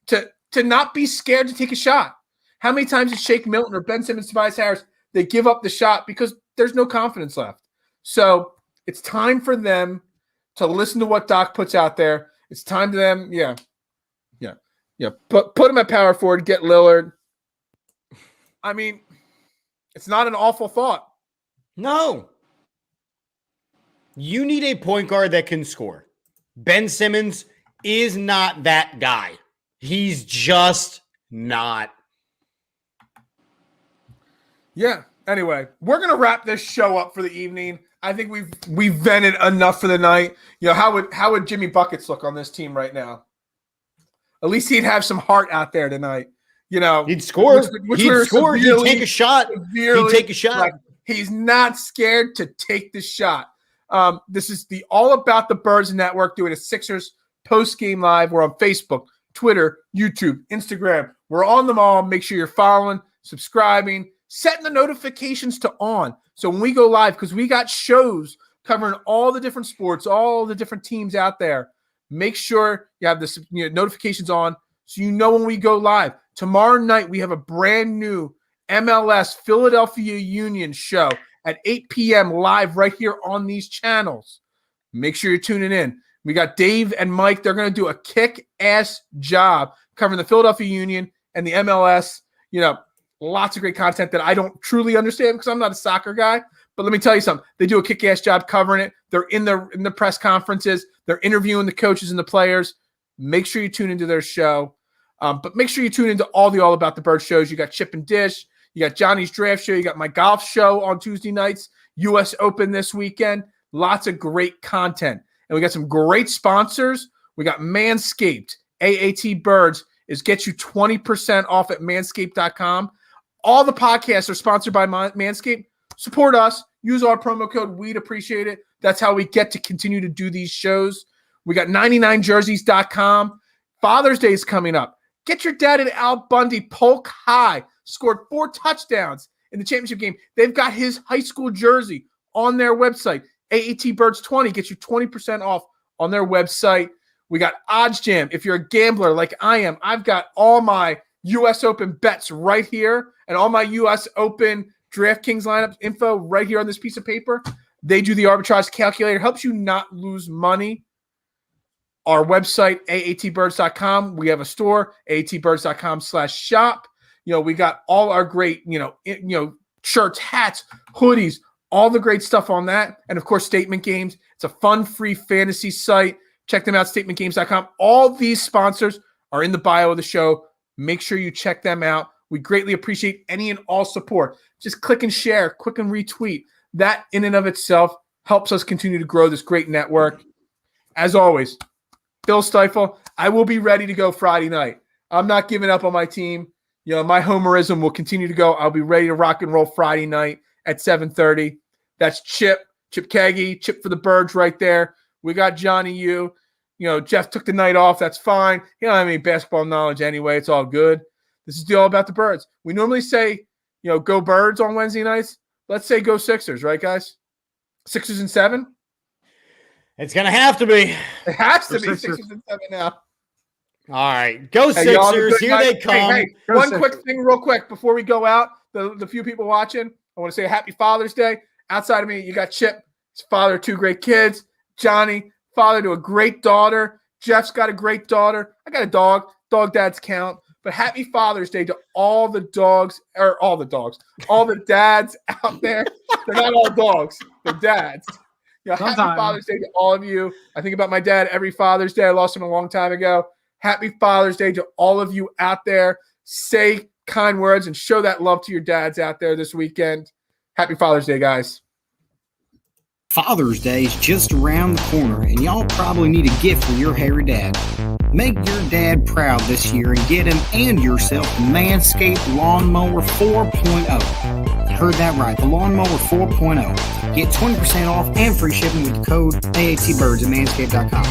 to not be scared to take a shot. How many times did Shake Milton or Ben Simmons, Tobias Harris, they give up the shot because there's no confidence left? So it's time for them to listen to what Doc puts out there. It's time to them, put him at power forward, get Lillard. I mean, it's not an awful thought. No. You need a point guard that can score. Ben Simmons is not that guy. He's just not. Yeah. Anyway, we're gonna wrap this show up for the evening. I think we've vented enough for the night. How would Jimmy Buckets look on this team right now? At least he'd have some heart out there tonight. He'd score. He'd score. He'd take a shot. He'd take a shot. Like, he's not scared to take the shot. This is the All About the Birds Network doing a Sixers post-game live. We're on Facebook, Twitter, YouTube, Instagram. We're on them all. Make sure you're following, subscribing, setting the notifications to on. So when we go live, because we got shows covering all the different sports, all the different teams out there, make sure you have the notifications on so you know when we go live. Tomorrow night, we have a brand new MLS Philadelphia Union show at 8 p.m. live right here on these channels. Make sure you're tuning in. We got Dave and Mike. They're going to do a kick-ass job covering the Philadelphia Union and the MLS. Lots of great content that I don't truly understand because I'm not a soccer guy. But let me tell you something. They do a kick-ass job covering it. They're in the press conferences. They're interviewing the coaches and the players. Make sure you tune into their show. But make sure you tune into all the All About the Bird shows. You got Chip and Dish. You got Johnny's Draft Show. You got my golf show on Tuesday nights. U.S. Open this weekend. Lots of great content. And we got some great sponsors. We got Manscaped. AAT Birds is get you 20% off at manscaped.com. All the podcasts are sponsored by Manscaped. Support us. Use our promo code. We'd appreciate it. That's how we get to continue to do these shows. We got 99jerseys.com. Father's Day is coming up. Get your dad at Al Bundy. Polk High scored 4 touchdowns in the championship game. They've got his high school jersey on their website. AAT Birds 20 gets you 20% off on their website. We got Odds Jam. If you're a gambler like I am, I've got all my U.S. Open bets right here and all my U.S. Open DraftKings lineup info right here on this piece of paper. They do the Arbitrage Calculator. Helps you not lose money. Our website, aatbirds.com. We have a store, aatbirds.com/shop. We got all our great, shirts, hats, hoodies, all the great stuff on that. And, of course, Statement Games. It's a fun, free fantasy site. Check them out, statementgames.com. All these sponsors are in the bio of the show. Make sure you check them out. We greatly appreciate any and all support. Just click and share, click and retweet. That in and of itself helps us continue to grow this great network. As always, Bill Stifle, I will be ready to go Friday night. I'm not giving up on my team. My homerism will continue to go. I'll be ready to rock and roll Friday night at 7:30. That's Chip Kagi, Chip for the Birds right there. We got Johnny U. Jeff took the night off. That's fine. He don't have any basketball knowledge anyway. It's all good. This is the All About the Birds. We normally say, go Birds on Wednesday nights. Let's say go Sixers, right, guys? 6 and 7? It's going to have to be. It has to be 6 and 7 now. All right. Go Sixers. Here they come. Hey, one quick thing real quick before we go out. The few people watching, I want to say happy Father's Day. Outside of me, you got Chip. He's father of 2 great kids. Johnny, father to a great daughter. Jeff's got a great daughter. I got a dog. Dog dads count. But happy Father's Day to all the dads out there. They're not all dogs. They're dads. Happy Father's Day to all of you. I think about my dad every Father's Day. I lost him a long time ago. Happy Father's Day to all of you out there. Say kind words and show that love to your dads out there this weekend. Happy Father's Day, guys. Father's Day is just around the corner, and y'all probably need a gift for your hairy dad. Make your dad proud this year and get him and yourself the Manscaped Lawnmower 4.0. You heard that right, the Lawnmower 4.0. Get 20% off and free shipping with the code AATBirds at manscaped.com.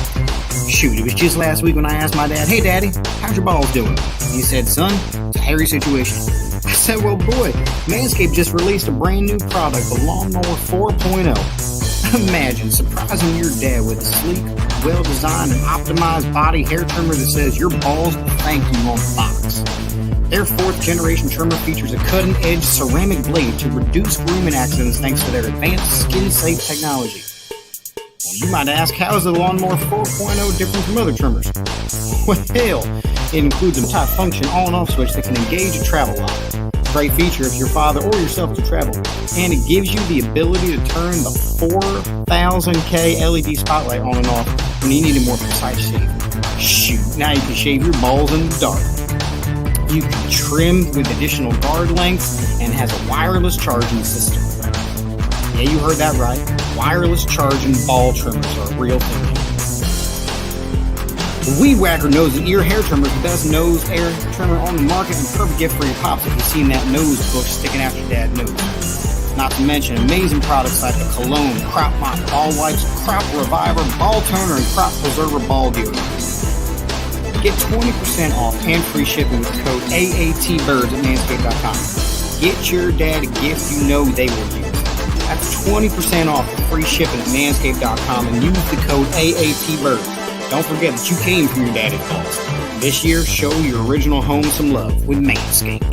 Shoot, it was just last week when I asked my dad, "Hey, Daddy, how's your balls doing?" He said, "Son, it's a hairy situation." I said, "Well, boy, Manscaped just released a brand new product, the Lawnmower 4.0. Imagine surprising your dad with a sleek, well-designed and optimized body hair trimmer that says your balls thank you on the box. Their 4th-generation trimmer features a cutting-edge ceramic blade to reduce grooming accidents thanks to their advanced skin-safe technology. Well, you might ask, how is the Lawnmower 4.0 different from other trimmers? Well, it includes a multi-function on-and-off switch that can engage a travel light. Great feature if your father or yourself to travel. And it gives you the ability to turn the 4000K LED spotlight on and off when you need a more precise shave. Shoot, now you can shave your balls in the dark. You can trim with additional guard length and has a wireless charging system. Yeah, you heard that right. Wireless charging ball trimmers are a real thing. The Weed Whacker nose and ear hair trimmer is the best nose hair trimmer on the market and perfect gift for your pops if you've seen that nose bush sticking out your dad's nose. Not to mention amazing products like the Cologne, Crop Mop, Ball Wipes, Crop Reviver, Ball Toner, and Crop Preserver Ball Deodorant. Get 20% off and free shipping with the code AATBirds at manscaped.com. Get your dad a gift you know they will use. That's 20% off for free shipping at manscaped.com and use the code AATBirds. Don't forget that you came from your daddy's balls. This year, show your original home some love with Manscaped.